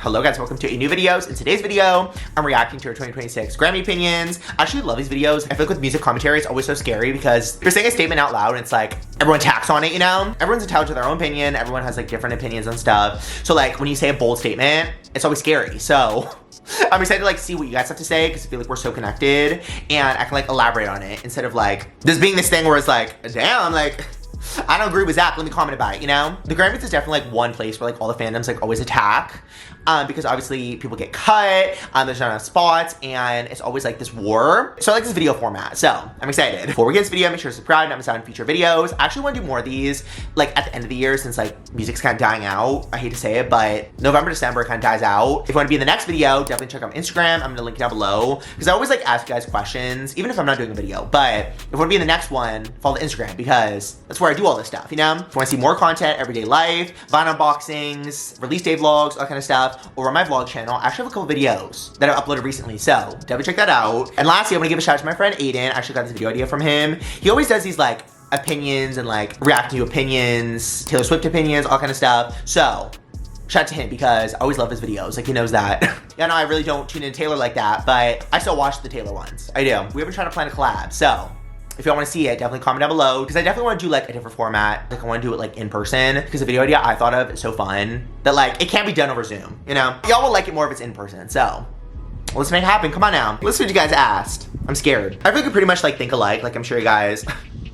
Hello guys, welcome to a new video. In today's video, I'm reacting to our 2026 Grammy opinions. I actually love these videos. I feel like with music commentary, it's always so scary because you're saying a statement out loud and it's like, everyone tacks on it, you know? Everyone's entitled to their own opinion. Everyone has like different opinions on stuff. So like when you say a bold statement, it's always scary. So I'm excited to like see what you guys have to say because I feel like we're so connected and I can like elaborate on it instead of like this being this thing where it's like, damn, like, I don't agree with Zach, let me comment about it, you know? The Grammys is definitely like one place where like all the fandoms like always attack because obviously people get cut, there's not enough spots, and it's always like this war. So I like this video format, so I'm excited. Before we get this video, make sure to subscribe, not miss out on future videos. I actually want to do more of these like at the end of the year since like music's kind of dying out. I hate to say it, but November, December kind of dies out. If you want to be in the next video, definitely check out my Instagram. I'm gonna link it down below because I always like ask you guys questions, even if I'm not doing a video. But if you want to be in the next one, follow the Instagram because that's where I do all this stuff, you know? If you want to see more content, everyday life, vinyl unboxings, release day vlogs, all that kind of stuff, over on my vlog channel, I actually have a couple videos that I've uploaded recently, so definitely check that out. And lastly, I'm gonna give a shout out to my friend Aiden. I actually got this video idea from him. He always does these like opinions and like reacting to opinions, Taylor Swift opinions, all kind of stuff. So shout out to him because I always love his videos. Like he knows that. Yeah, no, I really don't tune in Taylor like that, but I still watch the Taylor ones. I do. We have been trying to plan a collab, so if y'all want to see it, definitely comment down below because I definitely want to do like a different format. Like I want to do it like in person because the video idea I thought of is so fun that like it can't be done over Zoom, you know? Y'all will like it more if it's in person, so let's make it happen. Come on now. Let's see what you guys asked. I'm scared. I feel like we could pretty much like think alike. Like I'm sure you guys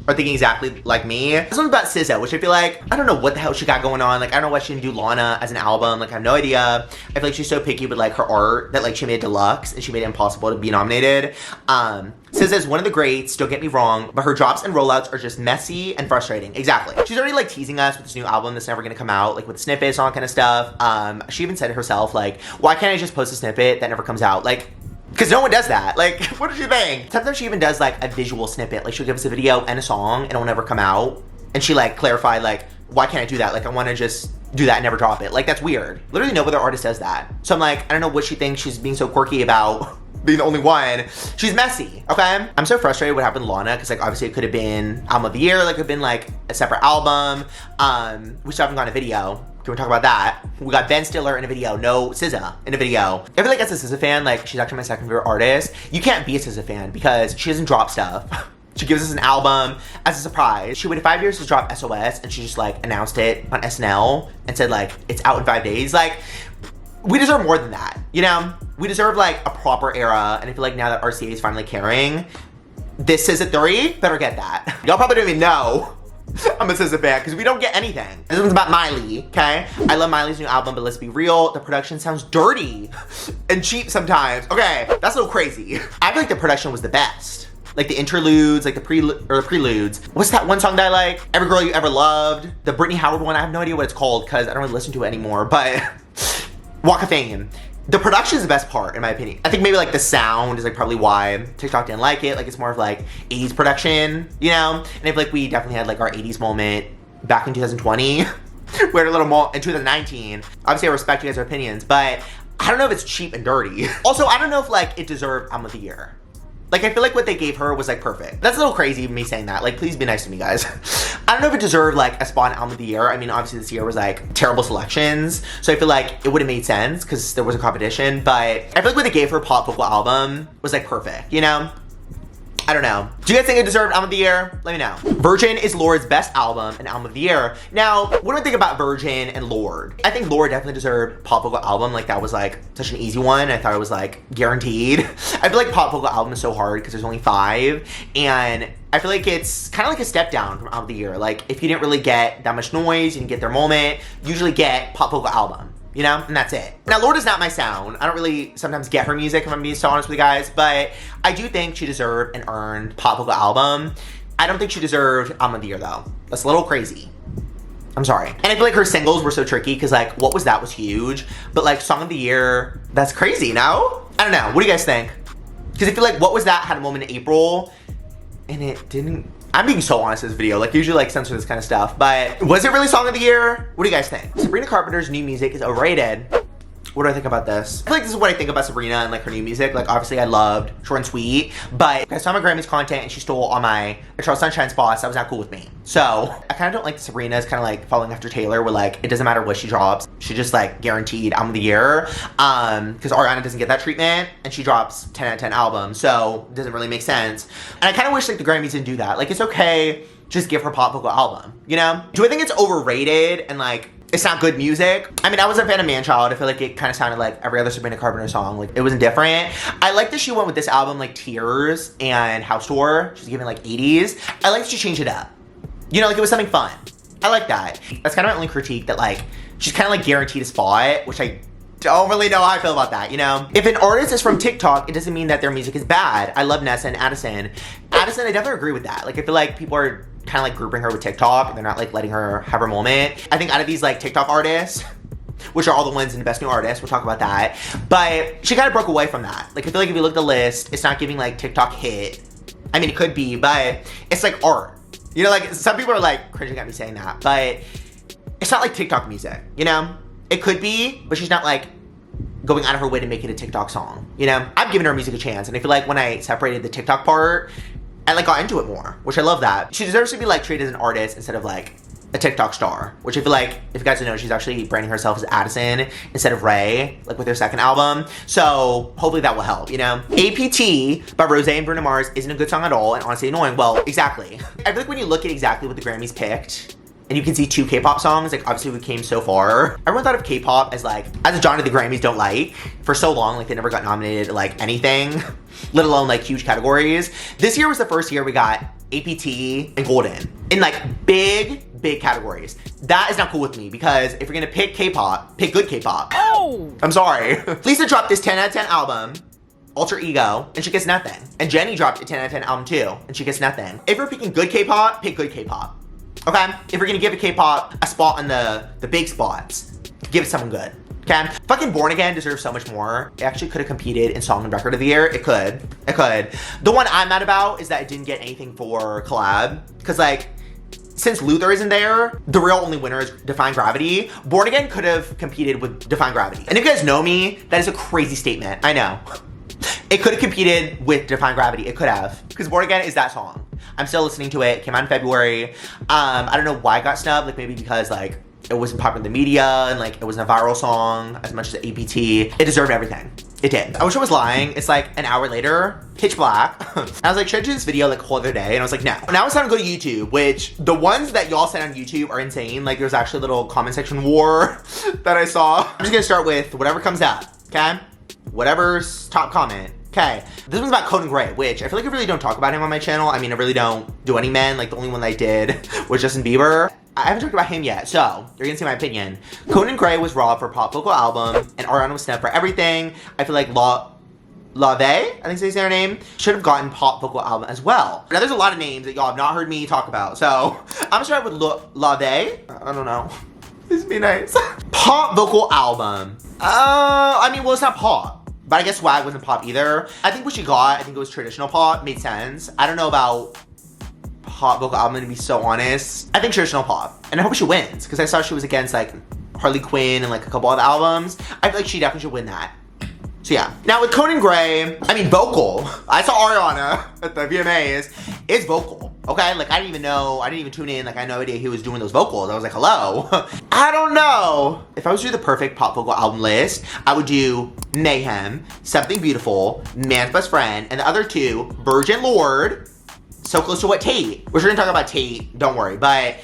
are thinking exactly like me. This one's about SZA, which I feel like, I don't know what the hell she got going on. Like, I don't know why she didn't do Lana as an album. Like, I have no idea. I feel like she's so picky with like her art that like she made deluxe and she made it impossible to be nominated. SZA is one of the greats, don't get me wrong, but her drops and rollouts are just messy and frustrating. Exactly. She's already like teasing us with this new album that's never gonna come out, like with snippets and all that kind of stuff. She even said it herself, like, why can't I just post a snippet that never comes out? Like, because no one does that. Like, what did you think? Sometimes she even does like a visual snippet. Like she'll give us a video and a song and it'll never come out. And she like clarified like, why can't I do that? Like I want to just do that and never drop it. Like that's weird. Literally no other artist does that. So I'm like, I don't know what she thinks she's being so quirky about being the only one. She's messy, okay? I'm so frustrated what happened to Lana because like obviously it could have been album of the year. Like it could have been like a separate album. We still haven't gotten a video. Can we talk about that? We got Ben Stiller in a video, no SZA in a video. I feel like as a SZA fan, like she's actually my second favorite artist. You can't be a SZA fan because she doesn't drop stuff. She gives us an album as a surprise. She waited 5 years to drop SOS and she just like announced it on SNL and said like, it's out in 5 days. Like, we deserve more than that, you know? We deserve like a proper era and I feel like now that RCA is finally caring, this SZA 3 better get that. Y'all probably don't even know I'm a SZA fan because we don't get anything. This one's about Miley, okay? I love Miley's new album, but let's be real, the production sounds dirty and cheap sometimes. Okay, that's a little crazy. I feel like the production was the best. Like the interludes, like the preludes. What's that one song that I like? Every Girl You Ever Loved. The Brittany Howard one, I have no idea what it's called because I don't really listen to it anymore, but Walk of Fame. The production is the best part, in my opinion. I think maybe like the sound is like probably why TikTok didn't like it. Like it's more of like 80s production, you know? And I feel like we definitely had like our 80s moment back in 2020. We had a little more in 2019. Obviously I respect you guys' opinions, but I don't know if it's cheap and dirty. Also, I don't know if like it deserved album of the year. Like, I feel like what they gave her was, like, perfect. That's a little crazy, me saying that. Like, please be nice to me, guys. I don't know if it deserved, like, a spot in album of the year. I mean, obviously, this year was, like, terrible selections. So I feel like it would have made sense because there was a competition. But I feel like what they gave her pop vocal album was, like, perfect, you know? I don't know. Do you guys think it deserved album of the year? Let me know. Virgin is Lorde's best album and album of the year. Now, what do I think about Virgin and Lorde? I think Lorde definitely deserved pop vocal album. Like that was like such an easy one. I thought it was like guaranteed. I feel like pop vocal album is so hard because there's only 5. And I feel like it's kind of like a step down from album of the year. Like if you didn't really get that much noise, you didn't get their moment, you usually get pop vocal album. You know, and that's it. Now, Lorde is not my sound. I don't really sometimes get her music if I'm being so honest with you guys, but I do think she deserved and earned pop vocal album. I don't think she deserved album of the year though. That's a little crazy. I'm sorry. And I feel like her singles were so tricky because like, What Was That was huge, but like song of the year, that's crazy, no? I don't know, what do you guys think? Because I feel like What Was That had a moment in April and it didn't. I'm being so honest in this video, like usually like censor this kind of stuff, but was it really song of the year? What do you guys think? Sabrina Carpenter's new music is overrated. What do I think about this? I feel like this is what I think about Sabrina and like her new music. Like obviously I loved Short and Sweet, but I saw my Grammys content and she stole all my Eternal Sunshine spots. That was not cool with me. So I kind of don't like Sabrina's kind of like following after Taylor where like it doesn't matter what she drops. She just like guaranteed album of the year. Because Ariana doesn't get that treatment and she drops 10 out of 10 albums. So it doesn't really make sense. And I kind of wish like the Grammys didn't do that. Like it's okay, just give her pop vocal album, you know? Do I think it's overrated and like it's not good music? I mean, I was a fan of Manchild. I feel like it kind of sounded like every other Sabrina Carpenter song. Like, it wasn't different. I like that she went with this album, like, Tears and House Tour. She's giving, like, 80s. I like that she changed it up. You know, like, it was something fun. I like that. That's kind of my only critique, that, like, she's kind of, like, guaranteed a spot, which I don't really know how I feel about that, you know? If an artist is from TikTok, it doesn't mean that their music is bad. I love Nessa and Addison. Addison, I definitely agree with that. Like, I feel like people are kind of like grouping her with TikTok and they're not like letting her have her moment. I think out of these like TikTok artists, which are all the ones in the best new artists, we'll talk about that, but she kind of broke away from that. Like I feel like if you look at the list, it's not giving like TikTok hit. I mean, it could be, but it's like art. You know, like some people are like cringing at me saying that, but it's not like TikTok music, you know? It could be, but she's not like going out of her way to make it a TikTok song, you know? I've given her music a chance, and I feel like when I separated the TikTok part, I like got into it more, which I love that. She deserves to be like treated as an artist instead of like a TikTok star, which I feel like, if you guys don't know, she's actually branding herself as Addison instead of Rae, like with her second album. So hopefully that will help, you know? APT by Rose and Bruno Mars isn't a good song at all and honestly annoying. Well, exactly. I feel like when you look at exactly what the Grammys picked, and you can see 2 K-pop songs, like obviously we came so far. Everyone thought of K-pop as like, as a genre the Grammys don't like. For so long, like they never got nominated like anything, let alone like huge categories. This year was the first year we got APT and Golden in like big categories. That is not cool with me because if you're gonna pick K-pop, pick good K-pop. Oh! I'm sorry. Lisa dropped this 10 out of 10 album, Alter Ego, and she gets nothing. And Jennie dropped a 10 out of 10 album too, and she gets nothing. If you're picking good K-pop, pick good K-pop. Okay? If you're gonna give a K-pop a spot on the big spots, give it someone good. Okay? Fucking Born Again deserves so much more. It actually could have competed in Song and Record of the Year. It could. It could. The one I'm mad about is that it didn't get anything for collab. Cause like, since Luther isn't there, the real only winner is Defying Gravity. Born Again could have competed with Defying Gravity. And if you guys know me, that is a crazy statement. I know. It could have competed with Defying Gravity. It could have. Because Born Again is that song. I'm still listening to it. It came out in February. I don't know why it got snubbed. Like maybe because like it wasn't popular in the media and like it wasn't a viral song as much as the APT. It deserved everything. It did. I wish I was lying. It's like an hour later, pitch black. I was like, should I do this video like whole other day? And I was like, no. Now it's time to go to YouTube, which the ones that y'all sent on YouTube are insane. Like there's actually a little comment section war that I saw. I'm just gonna start with whatever comes up, okay? Whatever's top comment. Okay, this one's about Conan Gray, which I feel like I really don't talk about him on my channel. I mean, I really don't do any men. Like the only one that I did was Justin Bieber. I haven't talked about him yet, so you're gonna see my opinion. Conan Gray was robbed for pop vocal album, and Ariana was snubbed for everything. I feel like Lorde, I think that's their name, should have gotten pop vocal album as well. Now there's a lot of names that y'all have not heard me talk about, so I'm gonna start with Lorde. I don't know. This would be nice. Pop vocal album. I mean, well, it's not pop. But I guess Swag wasn't pop either. I think what she got, I think it was traditional pop, made sense. I don't know about pop vocal album, to be so honest. I think traditional pop. And I hope she wins, because I saw she was against like Harley Quinn and like a couple other albums. I feel like she definitely should win that. So yeah. Now with Conan Gray, I mean vocal. I saw Ariana at the VMAs. It's vocal. Okay, like I didn't even tune in, like I had no idea he was doing those vocals. I was like, hello? I don't know. If I was to do the perfect pop vocal album list, I would do Mayhem, Something Beautiful, Man's Best Friend, and the other two, Virgin Lorde, So Close to What Tate. We're sure gonna talk about Tate, don't worry, but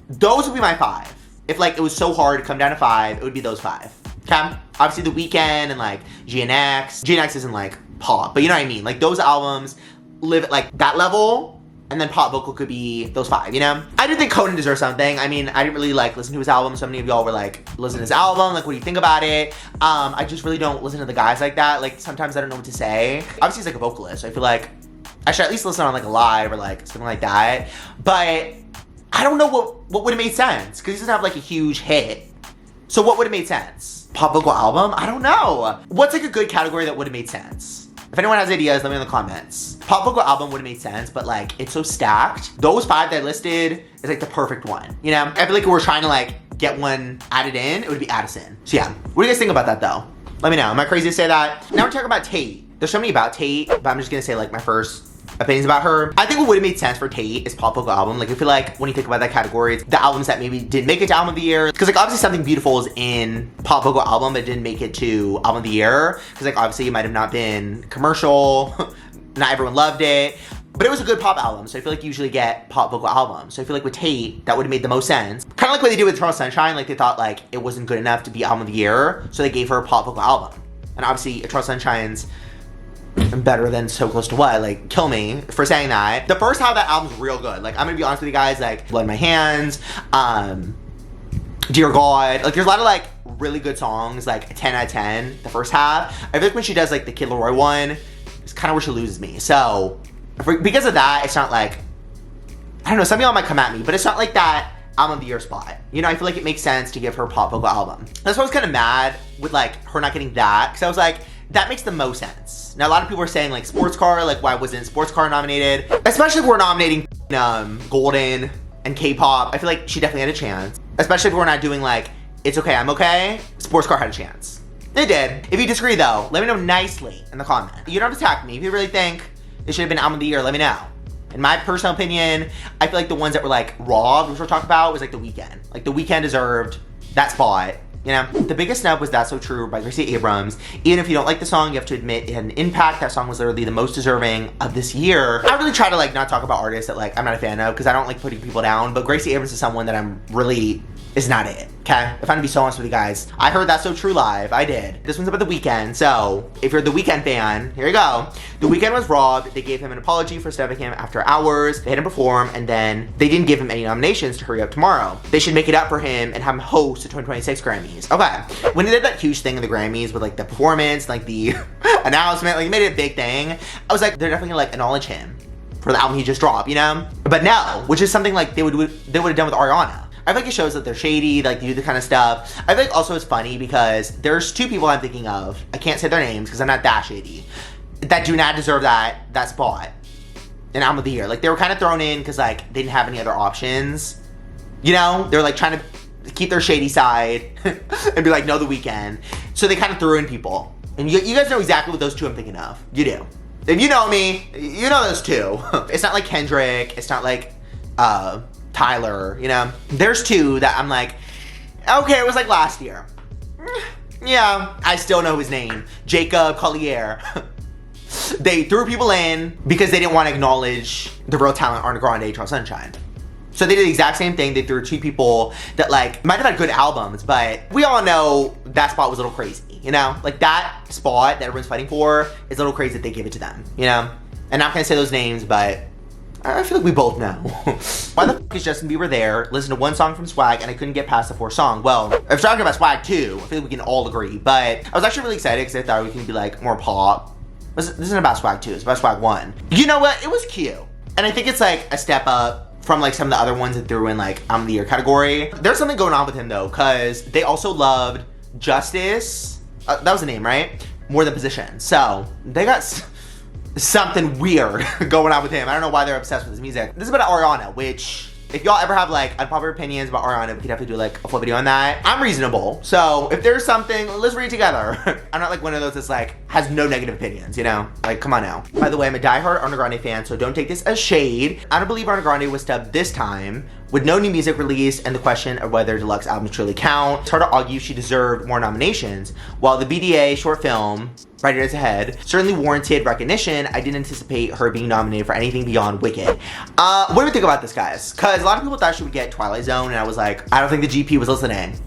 those would be my 5. If like it was so hard to come down to 5, it would be those 5. Okay? Obviously The Weeknd and like GNX. GNX isn't like pop, but you know what I mean? Like those albums live at like that level. And then pop vocal could be those 5, you know? I do think Conan deserves something. I mean, I didn't really like listen to his album. So many of y'all were like, listen to his album. Like, what do you think about it? I just really don't listen to the guys like that. Like, sometimes I don't know what to say. Obviously, he's like a vocalist. So I feel like I should at least listen on like a live or like something like that. But I don't know what would have made sense. Because he doesn't have like a huge hit. So what would have made sense? Pop vocal album? I don't know. What's like a good category that would have made sense? If anyone has ideas, let me know in the comments. Pop vocal album would have made sense, but like, it's so stacked. Those 5 that I listed is like the perfect one, you know? I feel like if we're trying to like get one added in, it would be Addison. So yeah, what do you guys think about that though? Let me know. Am I crazy to say that? Now we're talking about Tate. There's so many about Tate, but I'm just gonna say like my first opinions about her. I think what would have made sense for Tate is pop vocal album. Like I feel like when you think about that category, it's the albums that maybe didn't make it to album of the year. Because like obviously Something Beautiful is in pop vocal album, but it didn't make it to album of the year. Because like obviously it might have not been commercial. Not everyone loved it. But it was a good pop album, so I feel like you usually get pop vocal albums. So I feel like with Tate, that would have made the most sense. Kind of like what they did with Eternal Sunshine, like they thought like it wasn't good enough to be album of the year, so they gave her a pop vocal album. And obviously Eternal Sunshine's better than So Close to What, like kill me for saying that. The first half of that album's real good. Like I'm gonna be honest with you guys, like Blood in My Hands, Dear God, like there's a lot of like really good songs, like 10 out of 10, the first half. I feel like when she does like the Kid Laroi one, it's kind of where she loses me. So because of that, it's not like, I don't know, some of y'all might come at me, but it's not like that album of the year spot. You know, I feel like it makes sense to give her a pop vocal album. That's why I was kind of mad with like her not getting that, because I was like, that makes the most sense. Now a lot of people are saying like Sports Car, like why wasn't Sports Car nominated? Especially if we're nominating Golden and K-pop, I feel like she definitely had a chance. Especially if we're not doing like, It's Okay, I'm Okay, Sports Car had a chance. It did. If you disagree though, let me know nicely in the comment. You don't have to attack me. If you really think it should have been album of the year, let me know. In my personal opinion, I feel like the ones that were like robbed, which we'll talk about, was like The Weeknd. Like The Weeknd deserved that spot. You know, the biggest snub was That's So True by Gracie Abrams. Even if you don't like the song, you have to admit it had an impact. That song was literally the most deserving of this year. I really try to like not talk about artists that like I'm not a fan of, because I don't like putting people down, but Gracie Abrams is someone that I'm really, is not it, okay? If I'm gonna be so honest with you guys, I heard That's So True live, I did. This one's about The Weeknd, so if you're the Weeknd fan, here you go. The Weeknd was robbed. They gave him an apology for snubbing him after hours. They had him perform, and then they didn't give him any nominations to hurry up tomorrow. They should make it up for him and have him host the 2026 Grammys. Okay, when they did that huge thing in the Grammys with like the performance, like the announcement, like made it a big thing, I was like, they're definitely gonna like acknowledge him for the album he just dropped, you know? But no, which is something like they would have done with Ariana. I feel like it shows that they're shady, like they do the kind of stuff. I feel like also it's funny because there's two people I'm thinking of, I can't say their names because I'm not that shady, that do not deserve that spot in album of the year. Like they were kind of thrown in because like they didn't have any other options. You know, they're like trying to keep their shady side and be like, no, The Weeknd. So they kind of threw in people. And you guys know exactly what those two I'm thinking of. You do. If you know me, you know those two. It's not like Kendrick, it's not like Tyler, you know? There's two that I'm like, okay, it was like last year. Yeah, I still know his name. Jacob Collier. They threw people in because they didn't want to acknowledge the real talent, Ariana Grande, Eternal Sunshine. So they did the exact same thing. They threw two people that like might have had good albums, but we all know that spot was a little crazy, you know? Like that spot that everyone's fighting for is a little crazy that they gave it to them, you know? And I'm not gonna say those names, but I feel like we both know. Why the f is Justin Bieber there? Listen to one song from Swag and I couldn't get past the fourth song. Well, if we're talking about Swag too, I feel like we can all agree, but I was actually really excited because I thought we can be like more pop. This isn't about Swag 2, it's about Swag 1. You know what? It was cute. And I think it's like a step up from like some of the other ones that threw in like album of the year category. There's something going on with him though, because they also loved Justice. That was the name, right? More Than Position. So they got something weird going on with him. I don't know why they're obsessed with his music. This is about Ariana, which if y'all ever have like unpopular opinions about Ariana, we could have to do like a full video on that. I'm reasonable. So if there's something, let's read together. I'm not like one of those that's like, has no negative opinions, you know? Like, come on now. By the way, I'm a diehard Ariana Grande fan, so don't take this as shade. I don't believe Ariana Grande was snubbed this time. With no new music released and the question of whether deluxe albums truly count, it's hard to argue she deserved more nominations. While the BDA short film, Right Years Ahead, certainly warranted recognition, I didn't anticipate her being nominated for anything beyond Wicked. What do we think about this, guys? Because a lot of people thought she would get Twilight Zone, and I was like, I don't think the GP was listening.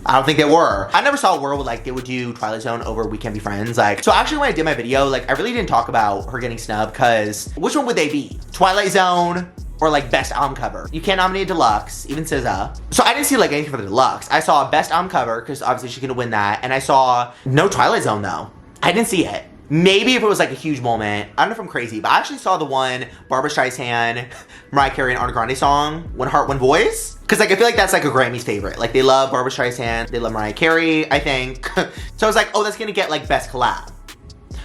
I don't think they were. I never saw a world where like they would do Twilight Zone over We Can't Be Friends. Like, so actually when I did my video, like I really didn't talk about her getting snubbed, because which one would they be? Twilight Zone or like best album cover? You can't nominate deluxe, even SZA. So I didn't see like anything for the deluxe. I saw best album cover, because obviously she's gonna win that, and I saw no Twilight Zone though. I didn't see it. Maybe if it was like a huge moment. I don't know if I'm crazy, but I actually saw the one Barbra Streisand, Mariah Carey, and Ariana Grande song, One Heart, One Voice. Because like I feel like that's like a Grammy's favorite. Like they love Barbra Streisand, they love Mariah Carey, I think. So I was like, oh, that's gonna get like best collab.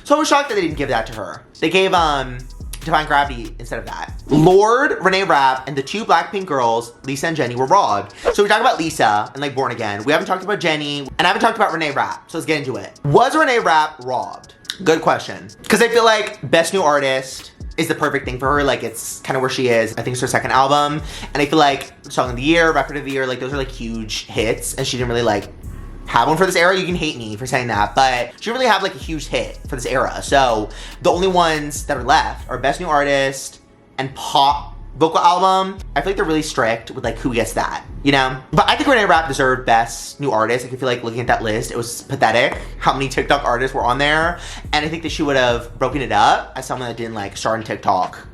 So I was shocked that they didn't give that to her. They gave Defying Gravity instead of that. Lorde, Renee Rapp, and the two Blackpink girls, Lisa and Jennie, were robbed. So we talked about Lisa and like Born Again. We haven't talked about Jennie, and I haven't talked about Renee Rapp. So let's get into it. Was Renee Rapp robbed? Good question. Because I feel like Best New Artist is the perfect thing for her. Like, it's kind of where she is. I think it's her second album. And I feel like Song of the Year, Record of the Year, like those are like huge hits. And she didn't really like have one for this era. You can hate me for saying that, but she didn't really have like a huge hit for this era. So the only ones that are left are Best New Artist and Pop Vocal Album. I feel like they're really strict with like who gets that, you know? But I think Renee Rapp deserved Best New Artist. Like, I feel like looking at that list, it was pathetic how many TikTok artists were on there. And I think that she would have broken it up as someone that didn't like start on TikTok.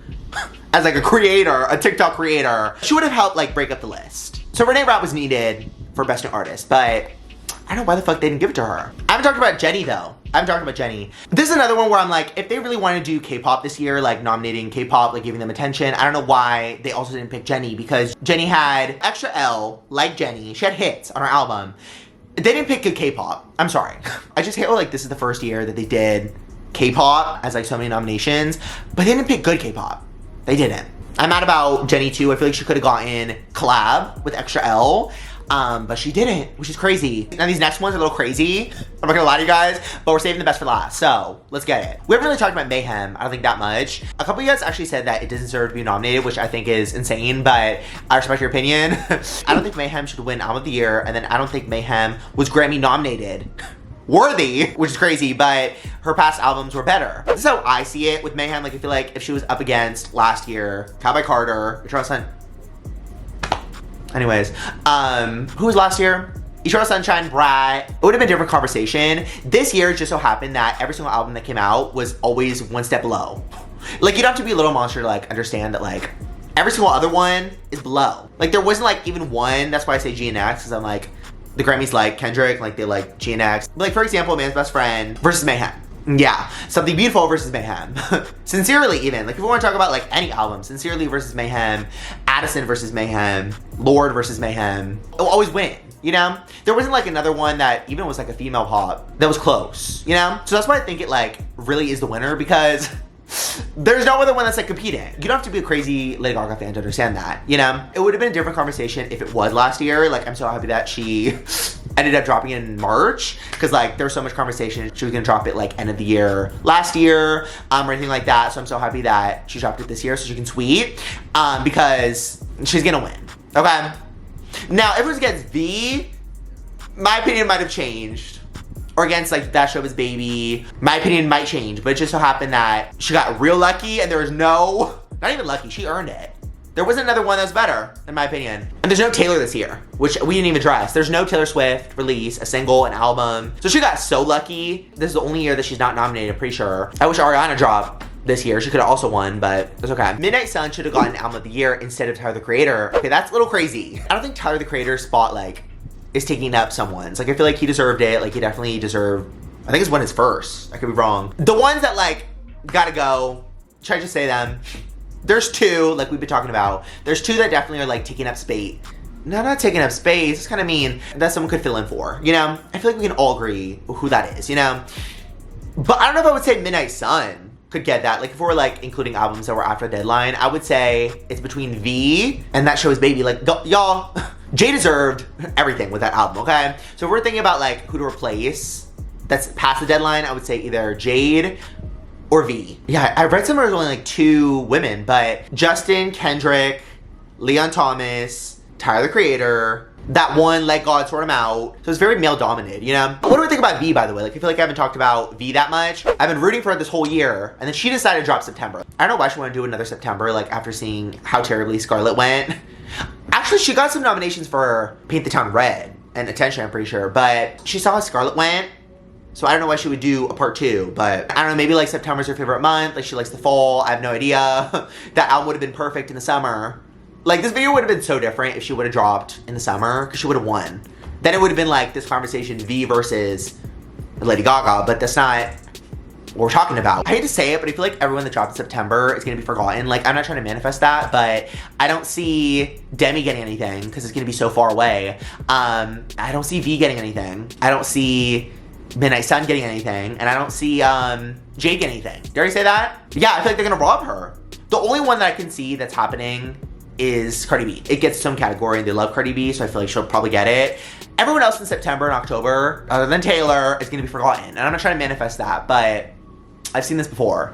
As like a creator, a TikTok creator. She would have helped like break up the list. So Renee Rapp was needed for Best New Artist, but I don't know why the fuck they didn't give it to her. I haven't talked about Jennie though. I haven't talked about Jennie. This is another one where I'm like, if they really want to do K-pop this year, like nominating K-pop, like giving them attention, I don't know why they also didn't pick Jennie, because Jennie had extra L, like Jennie. She had hits on her album. They didn't pick good K-pop. I'm sorry. I just hate like this is the first year that they did K-pop as like so many nominations, but they didn't pick good K-pop. They didn't. I'm mad about Jennie too. I feel like she could have gotten collab with extra L. But she didn't, which is crazy. Now these next ones are a little crazy. I'm not gonna lie to you guys, but we're saving the best for last. So let's get it. We haven't really talked about Mayhem. I don't think that much. A couple of you guys actually said that it doesn't deserve to be nominated, which I think is insane, but I respect your opinion. I don't think Mayhem should win Album of the Year, and then I don't think Mayhem was Grammy nominated. Worthy, which is crazy, but her past albums were better. This is how I see it with Mayhem. Like, I feel like if she was up against last year, Cowboy Carter, Eternal Sun. Anyways, who was last year? Eternal Sunshine, Brat. It would have been a different conversation. This year, it just so happened that every single album that came out was always one step below. Like, you don't have to be a little monster to like understand that like every single other one is below. Like, there wasn't like even one. That's why I say G and X, because I'm like, the Grammys like Kendrick, like they like G and X. Like, for example, Man's Best Friend versus Mayhem. Yeah, Something Beautiful versus Mayhem. Sincerely, even. Like, if we want to talk about like any album, Sincerely versus Mayhem, Addison versus Mayhem, Lorde versus Mayhem, it'll always win, you know? There wasn't like another one that even was like a female pop that was close, you know? So that's why I think it like really is the winner, because there's no other one that's like competing. You don't have to be a crazy Lady Gaga fan to understand that, you know? It would have been a different conversation if it was last year. Like, I'm so happy that she ended up dropping it in March, because like there was so much conversation she was gonna drop it like end of the year last year, or anything like that. So I'm so happy that she dropped it this year so she can tweet, because she's gonna win. Okay. Now, if it was against V, my opinion might have changed. Or against like That Show Is Baby, my opinion might change, but it just so happened that she got real lucky, and there was no, not even lucky, she earned it. There wasn't another one that was better, in my opinion. And there's no Taylor this year, which we didn't even address. There's no Taylor Swift release, a single, an album. So she got so lucky. This is the only year that she's not nominated, I'm pretty sure. I wish Ariana dropped this year. She could have also won, but it's okay. Midnight Sun should have gotten Album of the Year instead of Tyler, the Creator. Okay, that's a little crazy. I don't think Tyler, the Creator's spot, like, is taking up someone's. Like, I feel like he deserved it. Like, he definitely deserved, I think it's one his first. I could be wrong. The ones that, like, gotta go, should I just say them? There's two, like we've been talking about. There's two that definitely are like taking up space. No, not taking up space. It's kind of mean that someone could fill in for, you know? I feel like we can all agree who that is, you know? But I don't know if I would say Midnight Sun could get that. Like, if we're like including albums that were after deadline, I would say it's between V and That Show Is Baby. Like, y'all, Jay deserved everything with that album, okay? So if we're thinking about like who to replace that's past the deadline, I would say either Jade or V. Yeah, I read somewhere it was only like 2 women, but Justin, Kendrick, Leon Thomas, Tyler, the Creator, that one Let God Sort Him Out. So it's very male dominated, you know? What do we think about V, by the way? Like, I feel like I haven't talked about V that much. I've been rooting for her this whole year, and then she decided to drop September. I don't know why she wanted to do another September, like after seeing how terribly Scarlett went. Actually, she got some nominations for Paint the Town Red and Attention, I'm pretty sure, but she saw how Scarlett went. So I don't know why she would do a part 2, but I don't know, maybe like September's her favorite month, like she likes the fall, I have no idea. That album would have been perfect in the summer. Like, this video would have been so different if she would have dropped in the summer, because she would have won. Then it would have been like this conversation, V versus Lady Gaga, but that's not what we're talking about. I hate to say it, but I feel like everyone that dropped in September is gonna be forgotten. Like, I'm not trying to manifest that, but I don't see Demi getting anything, because it's gonna be so far away. I don't see V getting anything. I don't see Midnight Sun getting anything, and I don't see Jade getting anything. Did I already say that? Yeah, I feel like they're gonna rob her. The only one that I can see that's happening is Cardi B. It gets some category and they love Cardi B, so I feel like she'll probably get it. Everyone else in September and October, other than Taylor, is gonna be forgotten. And I'm not trying to manifest that, but I've seen this before.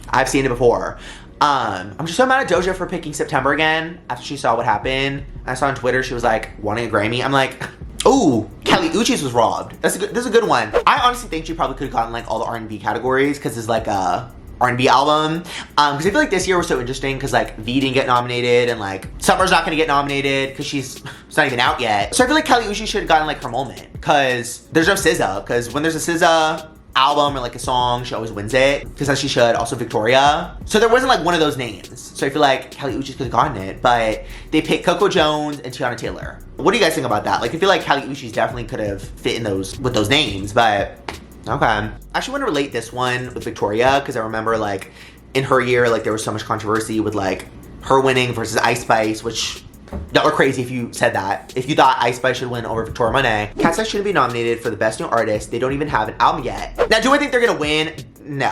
I've seen it before. I'm just so mad at Doja for picking September again after she saw what happened. I saw on Twitter she was like wanting a Grammy. I'm like, ooh, Kelly Uchis was robbed. This is a good one. I honestly think she probably could have gotten like all the R&B categories because it's like a R&B album. Because I feel like this year was so interesting because like V didn't get nominated and like Summer's not gonna get nominated because it's not even out yet. So I feel like Kelly Uchis should have gotten like her moment because there's no SZA. Because when there's a SZA album or like a song, she always wins it, because as she should. Also Victoria. So there wasn't like one of those names. So I feel like Kelly Uchis could have gotten it, but they picked Coco Jones and Tiana Taylor. What do you guys think about that? Like I feel like Kelly Uchis definitely could have fit in those with those names, but okay. I actually want to relate this one with Victoria because I remember like in her year, like there was so much controversy with like her winning versus Ice Spice, which y'all are crazy if you said that. If you thought Ice Spice should win over Victoria Monet. Cat shouldn't be nominated for the best new artist. They don't even have an album yet. Now, do I think they're gonna win? No.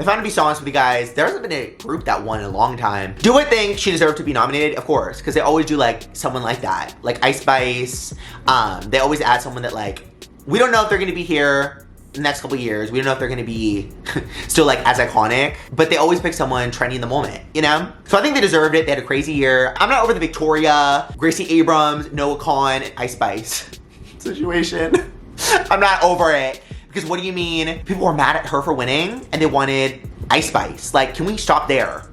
If I'm gonna be so honest with you guys, there hasn't been a group that won in a long time. Do I think she deserved to be nominated? Of course, because they always do like someone like that. Like Ice Spice, they always add someone that like, we don't know if they're gonna be here the next couple years. We don't know if they're gonna be still like as iconic, but they always pick someone trendy in the moment, you know? So I think they deserved it. They had a crazy year. I'm not over the Victoria, Gracie Abrams, Noah Kahan, and Ice Spice situation. I'm not over it. Because what do you mean? People were mad at her for winning and they wanted Ice Spice. Like, can we stop there?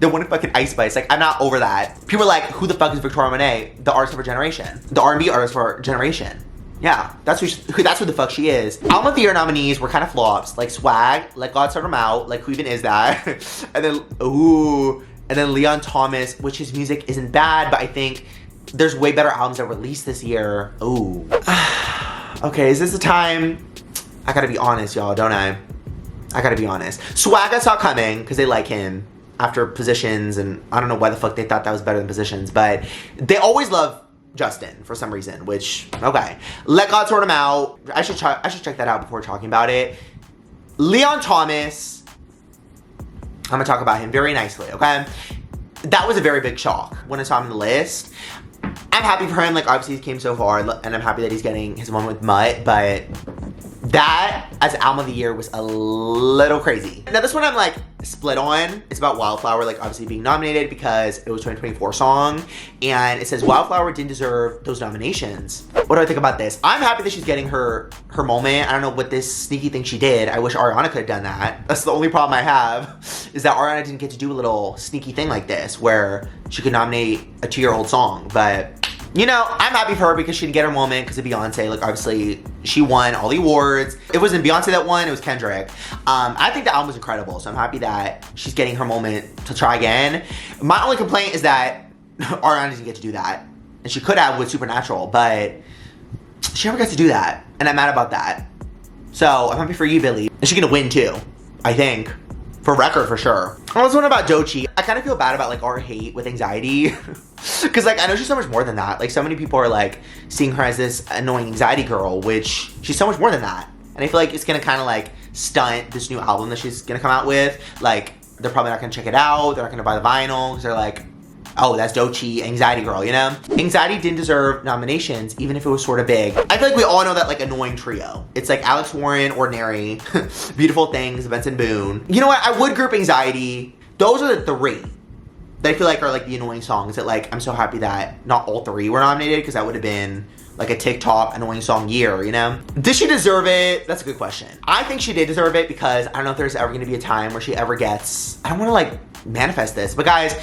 They wanted fucking Ice Spice. Like, I'm not over that. People are like, who the fuck is Victoria Monet? The artist of her generation. The R&B artist of her generation. Yeah, that's who the fuck she is. Album of the Year nominees were kind of flops. Like Swag, Let God Sort 'Em Out, like who even is that? and then Leon Thomas, which his music isn't bad, but I think there's way better albums that were released this year. Ooh. Okay, is this the time? I gotta be honest, y'all, don't I? I gotta be honest. Swag I saw coming, because they like him after Positions, and I don't know why the fuck they thought that was better than Positions, but they always love Justin for some reason, which, okay. Let God Sort 'Em Out. I should check that out before talking about it. Leon Thomas, I'm gonna talk about him very nicely, okay? That was a very big shock when I saw him on the list. I'm happy for him, like obviously he came so far, and I'm happy that he's getting his moment with Mutt, but that as album of the year was a little crazy. Now this one I'm like split on. It's about Wildflower, like obviously being nominated because it was 2024 song, and it says Wildflower didn't deserve those nominations. What do I think about this? I'm happy that she's getting her moment. I don't know what this sneaky thing she did. I wish Ariana could have done that. That's the only problem I have, is that Ariana didn't get to do a little sneaky thing like this where she could nominate a 2-year-old song, but you know, I'm happy for her because she didn't get her moment because of Beyonce. Like, obviously, she won all the awards. It wasn't Beyonce that won, it was Kendrick. I think the album was incredible, so I'm happy that she's getting her moment to try again. My only complaint is that Ariana didn't get to do that. And she could have with Supernatural, but she never got to do that. And I'm mad about that. So, I'm happy for you, Billie. And she's gonna win, too, I think. For record, for sure. I was wondering about Doechii. I kind of feel bad about like our hate with anxiety. Cause like I know she's so much more than that. Like so many people are like seeing her as this annoying anxiety girl, which she's so much more than that. And I feel like it's gonna kind of like stunt this new album that she's gonna come out with. Like they're probably not gonna check it out. They're not gonna buy the vinyl because they're like, oh, that's Doechii, anxiety girl, you know? Anxiety didn't deserve nominations, even if it was sort of big. I feel like we all know that like annoying trio. It's like Alex Warren, Ordinary, Beautiful Things, Benson Boone. You know what? I would group Anxiety. Those are the 3 that I feel like are like the annoying songs that like, I'm so happy that not all 3 were nominated because that would have been like a TikTok annoying song year, you know? Did she deserve it? That's a good question. I think she did deserve it because I don't know if there's ever gonna be a time where she ever gets, I don't wanna like manifest this, but guys,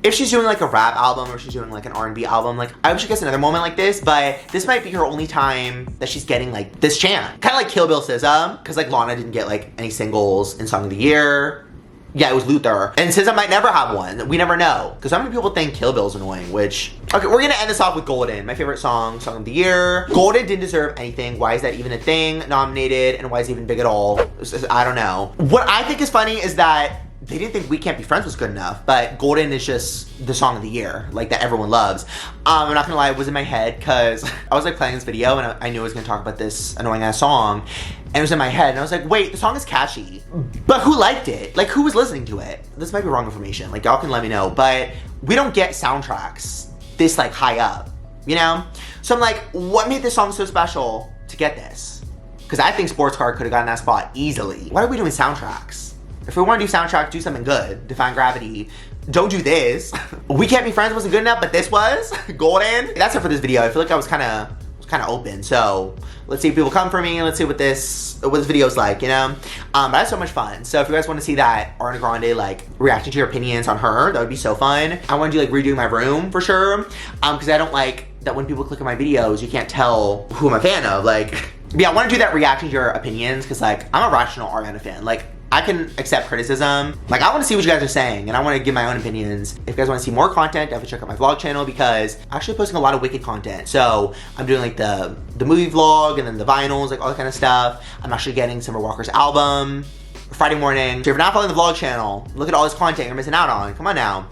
if she's doing like a rap album or she's doing like an R&B album, like I hope she gets another moment like this, but this might be her only time that she's getting like this chance. Kind of like Kill Bill SZA, because like Lana didn't get like any singles in Song of the Year. Yeah, it was Luther. And SZA might never have one. We never know. Because so many people think Kill Bill's annoying, which... Okay, we're gonna end this off with Golden, my favorite song of the year. Golden didn't deserve anything. Why is that even a thing nominated? And why is it even big at all? I don't know. What I think is funny is that they didn't think We Can't Be Friends was good enough, but Golden is just the song of the year, like that everyone loves. I'm not gonna lie, it was in my head because I was like playing this video and I knew I was gonna talk about this annoying ass song, and it was in my head and I was like, wait, the song is catchy, but who liked it? Like, who was listening to it? This might be wrong information, like y'all can let me know, but we don't get soundtracks this like high up, you know? So I'm like, what made this song so special to get this? Because I think Sports Card could have gotten that spot easily. Why are we doing soundtracks? If we want to do soundtracks, do something good. Define Gravity. Don't do this. We Can't Be Friends wasn't good enough, but this was Golden. That's it for this video. I feel like I was kind of open. So let's see if people come for me. Let's see what this video's like, you know? But I had so much fun. So if you guys want to see that Ariana Grande like reacting to your opinions on her, that would be so fun. I want to do like redoing my room for sure. Because I don't like that when people click on my videos, you can't tell who I'm a fan of. Like, yeah, I want to do that reacting to your opinions because like I'm a rational Ariana fan. Like, I can accept criticism. Like, I want to see what you guys are saying, and I want to give my own opinions. If you guys want to see more content, definitely check out my vlog channel because I'm actually posting a lot of Weeknd content. So I'm doing like the movie vlog and then the vinyls, like all that kind of stuff. I'm actually getting Summer Walker's album Friday morning. So if you're not following the vlog channel, look at all this content you're missing out on. Come on now.